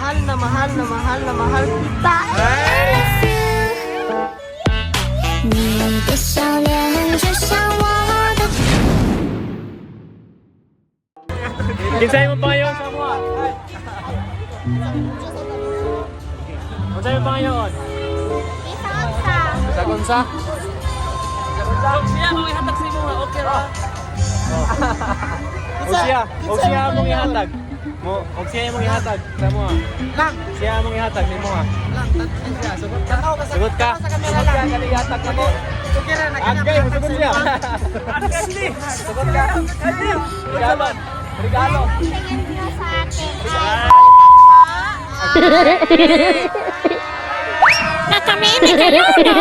mahal na mahal na mahal na mahal kita. 你的笑脸就像我的。 Kinsay mo pangayon sa mo? Kinsay mo pangayon? Sa Gonza? Siya mong ihatag sa imo nga, okay ra? O siya mong ihatag. O siya mong ihatag sa mo. Lang. Siya mong ihatag ni mo. Lang, tatlo siya. Sugot ka? Sa kanila lang. Kani ihatag ka mo. Okay ra, Agay, sugot siya. Sugot ka. Regalo. Regalo. Tingin nyo sa akin ay nakamini kayo, no?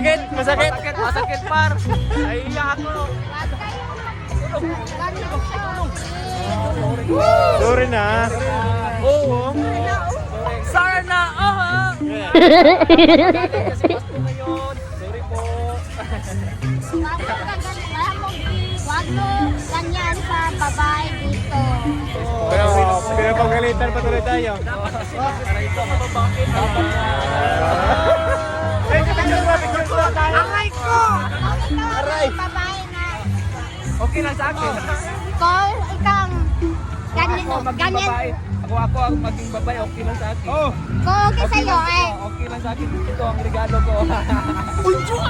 Masakit par. Naiiyak ako. Sorry na. Oo. Sorry na. Sorry po. Wag mo ganyan sa babae dito. Pero pagalitan pa tuloy tayo. Aray ko! Aray! Babae na. Okay lang sa akin. Kung ikaw ganyan, ganyan. Ako ang maging babae, okay lang sa akin. Oh, Kung okay sa'yo eh. okay lang sa akin. Ito ang regalo ko. Unjua!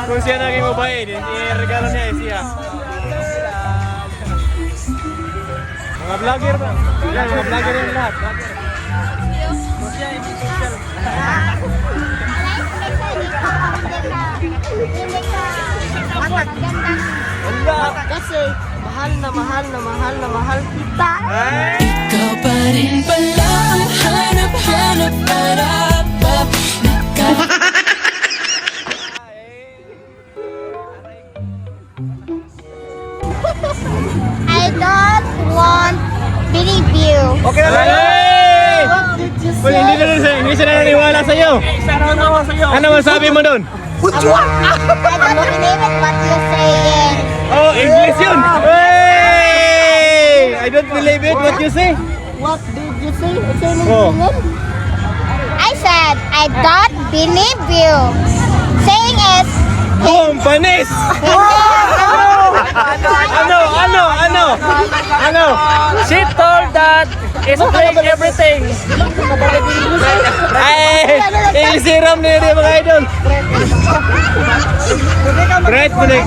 Kung siya naging babae, regalo niya siya. Mga vlogger ba? Yan, mga vlogger yan lahat. Kasi mahal na mahal na mahal na mahal kita. Ikaw pa rin pala ang hanap-hanap para ba I don't want believe you. Okay na hey! Well, hindi sila naniwala sa'yo. Ano masabi mo doon? I don't believe it what you're saying. Oh, English yun! Hey! I don't believe it what you say. What did you say? Say it Oh. again. I said I don't believe you. Saying is Panis! Ano? She told that it's playing everything. Ay, ilisiram niya mga idol. Bright mo na.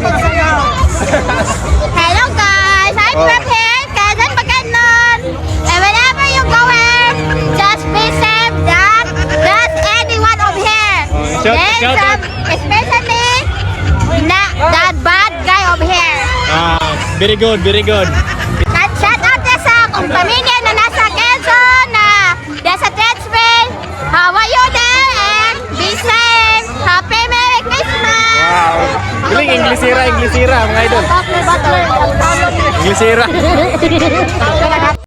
hello guys, I'm from here, Quezon, Bacadnon. And whenever you're going, just be safe that there's anyone over here. shout There's out. especially that bad guy over here. Very good, very good. At shout out na sa kung pamilya na nasa Quezon, na nasa Tetzville. How are you there? And be safe. Happy Merry Christmas. Wow. Galing, Inglesira mga idol. Butler. Inglesira.